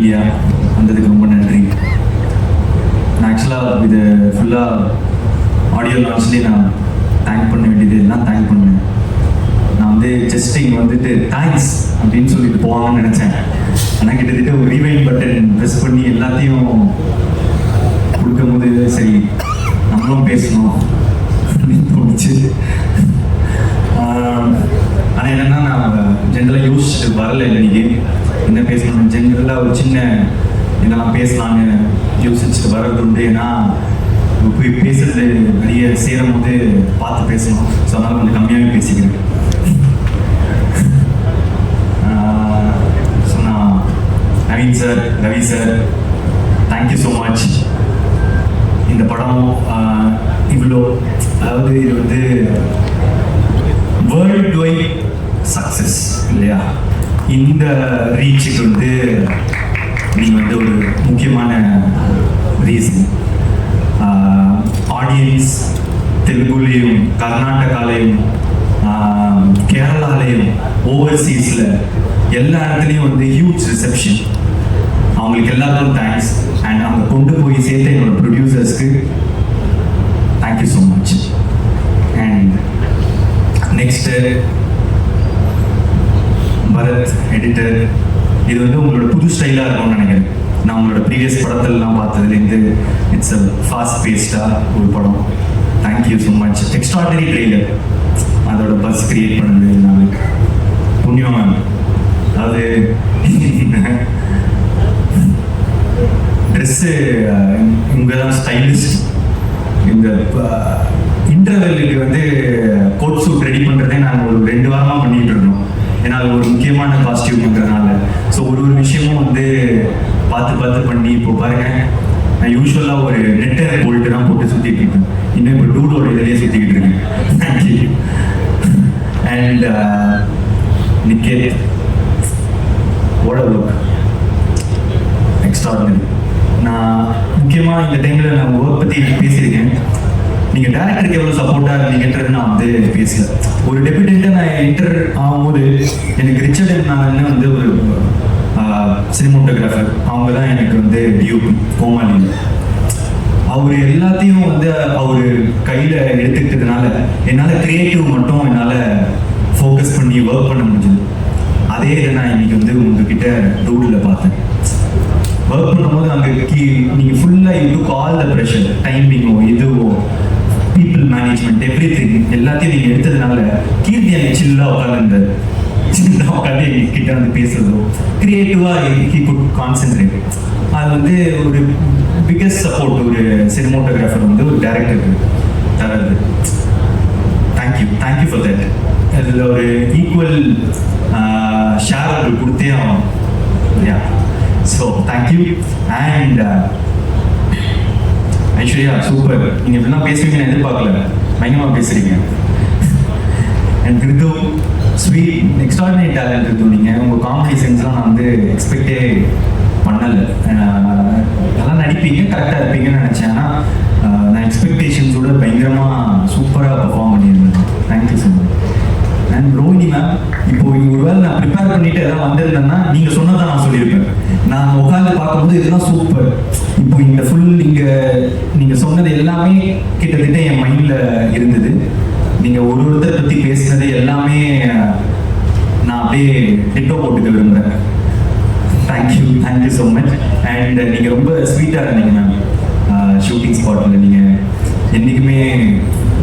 Media வந்ததுக்கு ரொம்ப நன்றி. நான் ஆக்சுவலாக இது ஃபுல்லாக ஆடியோ லான்ச்லேயே நான் தேங்க் பண்ண வேண்டியது எல்லாம் தேங்க் பண்ணேன். நான் வந்து ஜஸ்ட் இங்கே வந்துட்டு தேங்க்ஸ் அப்படின்னு சொல்லிட்டு போவாங்கன்னு நினச்சேன். ஆனால் கிட்டத்தட்ட ஒரு ரீவைண்ட் பட்டன் ப்ரெஸ் பண்ணி எல்லாத்தையும் கொடுக்கும்போது சரி நம்மளும் பேசணும் அப்படின்னு தோணுச்சு. ஆனால் என்னென்னா நான் ஜென்ரலாக யோசிச்சுட்டு வரல இன்னைக்கு என்ன பேசணும். ஜென்ரலாக ஒரு சின்ன என்னெல்லாம் பேசலான்னு யோசிச்சுட்டு வர்றது உண்டு. ஏன்னா போய் பேசுறது நிறைய சேரும் போது பார்த்து பேசணும். ஸோ அதனால் கொஞ்சம் கம்மியாகவே பேசிக்கிறேன். ஸோ நான் Naveen sir, Ravi sir, thank you so much. இந்த படம் இவ்வளோ, அதாவது இது வந்து வேர்ல்டு வைட் சக்ஸஸ் இல்லையா? இந்த ரீச்சுக்கு வந்து நீங்கள் வந்து ஒரு முக்கியமான ரீசன். ஆடியன்ஸ் தெலுங்குலேயும் கர்நாடகாலையும் கேரளாலையும் ஓவர்சீஸில் எல்லா இடத்துலையும் வந்து ஹியூஜ் ரிசப்ஷன். அவங்களுக்கு எல்லாருக்கும் தேங்க்ஸ். அண்ட் அவங்க கொண்டு போய் சேர்த்த என்னோட ப்ரொடியூசர்ஸ்க்கு thank you so much. And next Bharath editor, இது வந்து உங்களோட புது ஸ்டைலாக இருக்கும்னு நினைக்கிறேன். நான் உங்களோட ப்ரீவியஸ் படத்திலலாம் பார்த்ததுலேருந்து இட்ஸ் அ ஃபாஸ்ட் பேஸ்டாக ஒரு படம். Thank you so much. Extraordinary trailer, அதோட பஸ் கிரியேட் பண்ணது நான் புண்ணியம். அதாவது ட்ரெஸ்ஸு இவங்க தான் ஸ்டைலிஸ்ட். இந்த இன்டர்வெல்லுக்கு வந்து கோட் சூட் ரெடி பண்ணுறதே நாங்கள் ஒரு 2 வாரமாக பண்ணிகிட்டு இருந்தோம். ஏன்னா அது ஒரு முக்கியமான காஸ்டியூம்ங்கிறதுனால. ஸோ ஒரு விஷயமும் வந்து பார்த்து பண்ணி இப்போ பாருங்க, நான் யூஸ்வலாக ஒரு நெட்டர் போல்ட்டு தான் போட்டு சுற்றிட்டு இருக்கேன். இன்னும் இப்போ டூடோட இதிலேயே சுற்றிக்கிட்டு இருக்கேன். Thank you. And Niket, what a work, extraordinary. நான் முக்கியமாக இந்த டைமில் நான் ஒர்க் பற்றி பேசியிருக்கேன். நீங்கள் டேரக்டருக்கு எவ்வளோ சப்போர்ட்டாக இருந்தீங்கன்றது நான் வந்து பேசல. ஒரு டெபியூட்டண்ட்டாக நான் என்டர் ஆகும்போது எனக்கு ரிச்சர்ட் நான் வந்து ஒரு சினிமோட்டோகிராஃபர், அவங்க தான் எனக்கு வந்து டிஓபி கோமாளி. அவர் எல்லாத்தையும் வந்து அவர் கையில் எடுத்துக்கிட்டதுனால என்னால் கிரியேட்டிவ் மட்டும் என்னால் ஃபோக்கஸ் பண்ணி ஒர்க் பண்ண முடிஞ்சது. அதே இதை நான் இன்னைக்கு வந்து உங்ககிட்ட டூடில் பார்த்தேன். ஒர்க் பண்ணும்போது அங்கே நீங்கள் ஃபுல்லாக you took all the pressure, டைமிங்கோ இதுவோ பீப்புள் மேனேஜ்மெண்ட் எவ்ரி திங் எல்லாத்தையும் நீங்கள் எடுத்ததுனால கீர்த்தி எனக்கு சில்லாக உட்காந்துருந்தார். சில்லாக உட்காந்து எங்ககிட்ட வந்து பேசுறதோ க்ரியேட்டிவாக ஹி குட் கான்சென்ட்ரேட். அது வந்து ஒரு பிக்கஸ்ட் சப்போர்ட் ஒரு சினிமோட்டோகிராஃபர் வந்து ஒரு டைரக்டருக்கு தரது. Thank you for that. அதில் ஒரு ஈக்குவல் ஷேர் அவங்களுக்கு கொடுத்தே ஆகும் இல்லையா? So thank you. And Aishwarya, super. நீங்கள் இப்படிலாம் பேசுவீங்கன்னு எதிர்பார்க்கல, பயங்கரமாக பேசுகிறீங்க. And Kiruthu, sweet, extraordinary talent Kiruthu. நீங்கள் உங்கள் காமெடி சென்ஸ்லாம் நான் வந்து எக்ஸ்பெக்டே பண்ணலை. நல்லா நடிப்பீங்க, கரெக்டாக இருப்பீங்கன்னு நினச்சேன். ஆனால் நான் எக்ஸ்பெக்டேஷன்ஸோட பயங்கரமாக சூப்பராக பர்ஃபார்ம் பண்ணியிருந்தேன். Thank you so much. And Rohini ma'am, இப்போ ஒருவேளை நான் ப்ரிப்பேர் பண்ணிட்டு எதாவது வந்திருந்தேன்னா நீங்கள் சொன்னதான் நான் சொல்லியிருப்பேன். நான் உட்காந்து பார்க்கும்போது இதெல்லாம் சூப்பர். இப்போ இந்த ஃபுல் நீங்கள் சொன்னது எல்லாமே கிட்டத்தட்ட என் மைண்டில் இருந்தது. நீங்கள் ஒருத்தர் பற்றி பேசுனது எல்லாமே நான் அப்படியே டிட்டோ போட்டுக்க விரும்புகிறேன். Thank you so much. அண்ட் நீங்கள் ரொம்ப ஸ்வீட்டாக இருந்தீங்க மேம். ஷூட்டிங் ஸ்பாட்டில் நீங்கள் என்றைக்குமே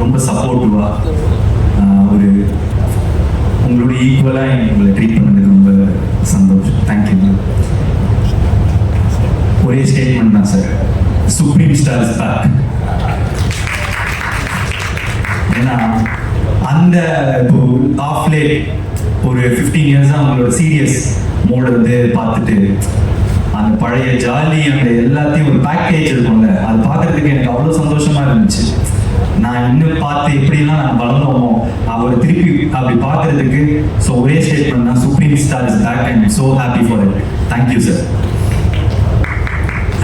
ரொம்ப சப்போர்ட்டிவாக ஒரு உங்களோட ஈக்குவலாக உங்களை ட்ரீட் பண்ணது ரொம்ப சந்தோஷம். Thank you ma'am. ஒரே ஸ்டேட்மெண்ட் தான் sir, Supreme Star is back. ஏன்னா அந்த இப்போ ஆஃப்லே ஒரு 15 இயர்ஸாக அவங்களோட சீரியஸ் மோடை வந்து பார்த்துட்டு அந்த பழைய ஜாலி அந்த எல்லாத்தையும் ஒரு பேக்கேஜ் இருக்கும்ல, அது பார்க்கறதுக்கு எனக்கு அவ்வளோ சந்தோஷமாக இருந்துச்சு. நான் இன்னும் பார்த்து எப்படிலாம் நான் வளர்ந்தோமோ அவரை திருப்பி அப்படி பார்க்கறதுக்கு. ஸோ ஒரே ஸ்டேட்மெண்ட் தான், Supreme Star is back and so happy for it. Thank you sir.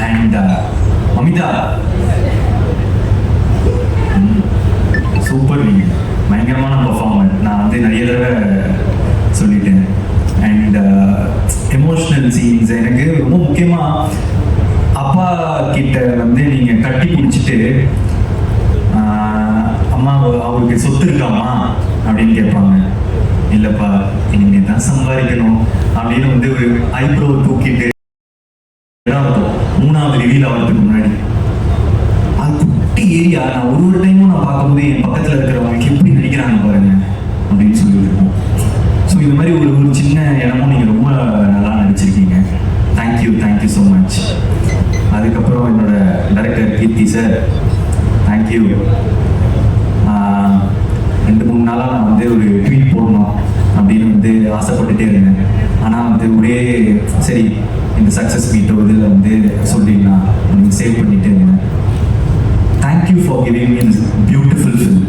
And Amitha, super. நீங்கள் பயங்கரமான பர்ஃபார்மர். நான் வந்து நிறைய தடவை சொல்லிட்டேன். அண்ட் எமோஷ்னல் சீன்ஸ் எனக்கு ரொம்ப முக்கியமாக அப்படின்னு கேட்பாங்க. இல்லைப்பா இனிமே தான் சம்பாதிக்கணும் அப்படின்னு வந்து ஒரு ஐப்ரோ தூக்கிட்டு இருக்கும் 3வது ரிவீல் ஆகிறதுக்கு முன்னாடி. அது குட்டி ஏரியா, நான் ஒரு டைமும் நான் பார்க்கும்போது என் பக்கத்தில் இருக்கிறவங்களுக்கு எப்படி நடிக்கிறாங்க பாருங்க அப்படின்னு சொல்லிட்டு இருக்கோம். ஸோ இந்த மாதிரி ஒரு சின்ன இடமும் நீங்கள் ரொம்ப நல்லா நடிச்சிருக்கீங்க. Thank you so much. அதுக்கப்புறம் என்னோட டைரக்டர் கீர்த்தி சார், தேங்க்யூ. 2-3 நாளாக நான் வந்து ஒரு ட்வீட் போடணும் அப்படின்னு வந்து ஆசைப்பட்டுட்டே இருந்தேன். ஆனால் வந்து ஒரே சரி இந்த சக்ஸஸ் மீட்டோ இதில் வந்து சொல்லிடலாம் அப்படின்னு சேவ் பண்ணிட்டே இருந்தேன். Thank you for giving me this beautiful film.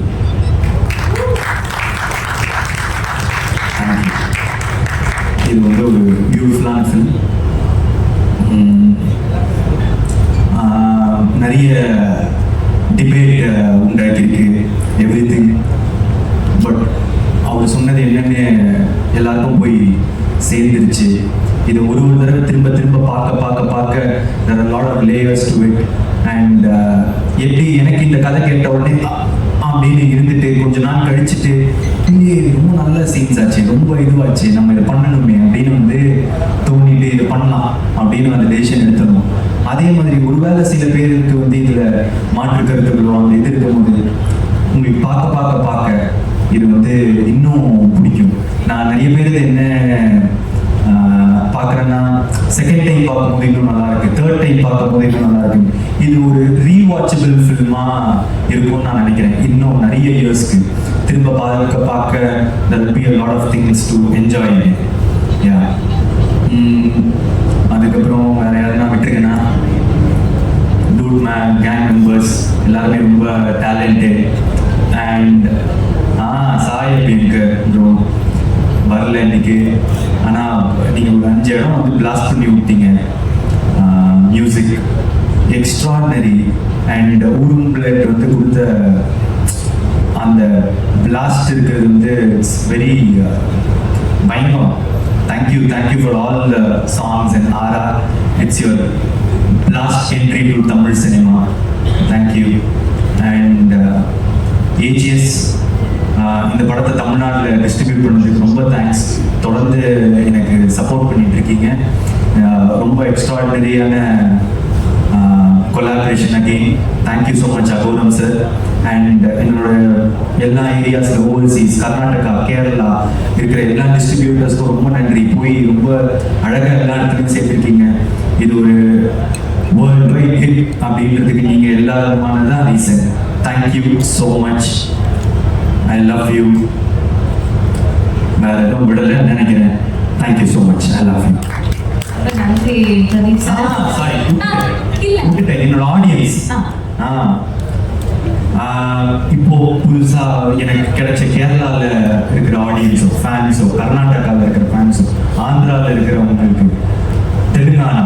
இது வந்து ஒரு பியூட்டிஃபுல்லான ஃபில்ம். நிறைய டிபேட் உண்டாக்கியிருக்கு, எவ்ரிதிங். பட் அவர் சொன்னது என்னன்னு எல்லாருக்கும் போய் சேர்ந்துருச்சு. இது ஒரு தடவை திரும்ப பார்க்க there are a lot of layers to it. And எப்படி எனக்கு இந்த கதை கேட்ட உடனே அப்படின்னு இருந்துட்டு கொஞ்ச நாள் கழிச்சுட்டு ரொம்ப நல்ல சீன்ஸ் ஆச்சு, ரொம்ப இதுவாச்சு, நம்ம இதை பண்ணணுமே அப்படின்னு வந்து தோணிட்டு இதை பண்ணலாம் அப்படின்னு அந்த டெசிஷன் எடுத்துடணும். அதே மாதிரி ஒருவேளை சில பேருக்கு வந்து இதுல மாற்று கருத்துக்களோ அந்த இது இருக்கும்போது உங்களுக்கு பார்க்க இது வந்து இன்னும் பிடிக்கும். நான் நிறைய பேருக்கு என்ன பார்க்குறேன்னா, செகண்ட் டைம் பார்க்கும்போது இன்னும் நல்லா இருக்கு, தேர்ட் டைம் பார்க்கும்போது இன்னும் நல்லா இருக்கு. இது ஒரு ரீவாட்சபிள் ஃபில்மா இருக்கும்னு நான் நினைக்கிறேன். இன்னும் நிறைய இயர்ஸ்க்கு திரும்ப பார்க்க there will be a lot of things to enjoy in it. Yeah. அதுக்கப்புறம் வேற யாருன்னா விட்டுருக்கேன்னா, டூட் மேன் கேங் மெம்பர்ஸ் எல்லாருமே ரொம்ப டேலண்டட். அண்ட் சாய் அப்படிங்க வரல இன்னைக்கு. ஆனால் நீங்கள் ஒரு 5 இடம் வந்து பிளாஸ்ட் பண்ணி விட்டீங்க. Music extraordinary. அண்ட் ஊரும்பிளட் வந்து கொடுத்த அந்த பிளாஸ்ட் இருக்கிறது வந்து இட்ஸ் வெரி பயங்கரம். Thank you for all the songs and RR. It's your last entry to Tamil cinema. Thank you. And AGS இந்த படத்தை தமிழ்நாட்டில் டிஸ்ட்ரிபியூட் பண்ணதுக்கு ரொம்ப தேங்க்ஸ். தொடர்ந்து எனக்கு சப்போர்ட் பண்ணிட்டு இருக்கீங்க. ரொம்ப எக்ஸ்ட்ராடினரியான collaboration again. Thank you so much Agoram sir. And என்னோட எல்லா ஏரியாஸில் ஓவர்சீஸ் கர்நாடகா, கேரளா இருக்கிற எல்லா டிஸ்ட்ரிபியூட்டர்ஸ்க்கும் ரொம்ப நன்றி. போய் ரொம்ப அழகாக எல்லா இடத்துலையும் சேர்த்துருக்கீங்க. இது ஒரு வேர்ல்ட் வைட் ஹிட் அப்படின்றதுக்கு நீங்கள் எல்லாருமானதான் reason. Thank you so much. I love you. வேற எதுவும் விடலன்னு நினைக்கிறேன். Thank you so much. I love you. நன்றி பிரதீப் சார். என்னோட ஆடியன்ஸ் இப்போ புதுசா எனக்கு கிடைச்ச கேரளாவில் இருக்கிற ஆடியன்ஸோ, ஃபேன்ஸோ, கர்நாடகாவில் இருக்கிற ஃபேன்ஸோ, ஆந்திராவில் இருக்கிறவங்களுக்கு, தெலுங்கானா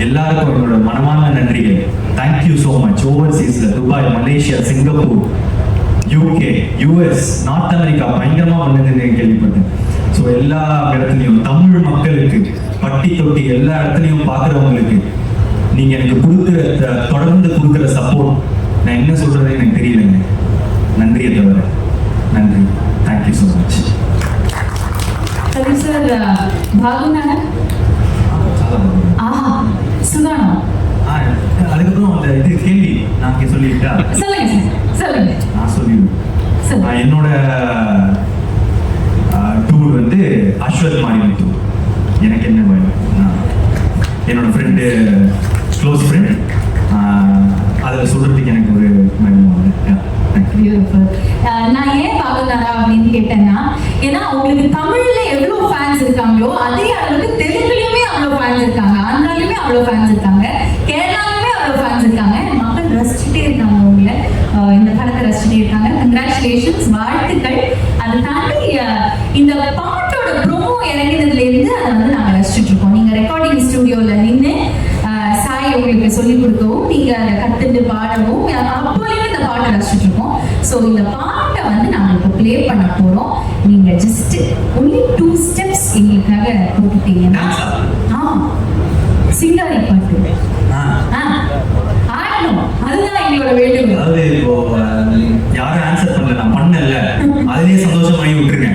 எல்லாருக்கும் என்னோட மனமான நன்றிகள். Thank you so much. ஓவர்சீஸில் Dubai, Malaysia, Singapore, UK, US, North America பயங்கரமாக பண்ணுதுன்னு கேள்விப்பட்டேன். ஸோ எல்லா இடத்துலையும் தமிழ் மக்களுக்கு பட்டி தொட்டி எல்லா இடத்துலையும் பார்க்குறவங்களுக்கு நீங்கள் எனக்கு தொடர்ந்து கொடுக்குற சப்போர்ட் நான் என்ன சொல்கிறது எனக்கு தெரியலைங்க. நன்றியை தவிர நன்றி. Thank you so much. சரி சார். பாகுநாதன் சுகானா. அதுக்கப்புறம் அந்த இது கேள்வி நான் சொல்லிட்டா சொல்லுங்க. நான் சொல்லிடுவேன். என்னோட டூர் வந்து அஸ்வத் மாரியம் டூர். எனக்கு என்ன பயம், என்னோட ஃப்ரெண்டு, க்ளோஸ் ஃப்ரெண்ட், அதில் சொல்றதுக்கு எனக்கு ஒரு பயம் வந்து. நான் ஏன் பாகுநாதா அப்படின்னு கேட்டேன்னா, ஏன்னா உங்களுக்கு தமிழ்ல எவ்வளவு ஃபேன்ஸ் இருக்காங்களோ அதே அளவுக்கு தெலுங்குலயுமே அவ்வளவு ஃபேன்ஸ் இருக்காங்க, ஆந்திராலுமே அவ்வளவு ஃபேன்ஸ் இருக்காங்க, கேரளாலுமே அவ்வளவு ஃபேன்ஸ் இருக்காங்க. மக்கள் ரசிச்சுட்டே இருக்காங்க, உங்களை இந்த படத்தை ரசிச்சுட்டே இருக்காங்க. கங்க்ராச்சுலேஷன்ஸ், வாழ்த்துக்கள். அதை தாண்டி இந்த பாட்டோட ப்ரோமோ இறங்கினதுல இருந்து அதை வந்து நாங்கள் ரசிச்சுட்டு இருக்கோம். நீங்க ரெக்கார்டிங் ஸ்டுடியோல நின்று சாய் உங்களுக்கு சொல்லிக் கொடுக்கவும், நீங்க அதை கத்துட்டு பாடவும், அப்போலையும் இந்த பாட்டை ரசிச்சுட்டு இருக்கோம். ஸோ இந்த பாட்டை வந்து நாங்கள் இப்போ ப்ளே பண்ண போறோம். நீங்க ஜஸ்ட் ஒன்லி 2 ஸ்டெப்ஸ் எங்களுக்காக போட்டுட்டீங்கன்னா சிங்காரி பாட்டு ஆடணும். அதுதான் எங்களோட வேண்டுகோள். அதாவது இப்போ யாரும் ஆன்சர் பண்ணல, நான் பண்ணல அதுலயே சந்தோஷமாகி விட்டுருங்க.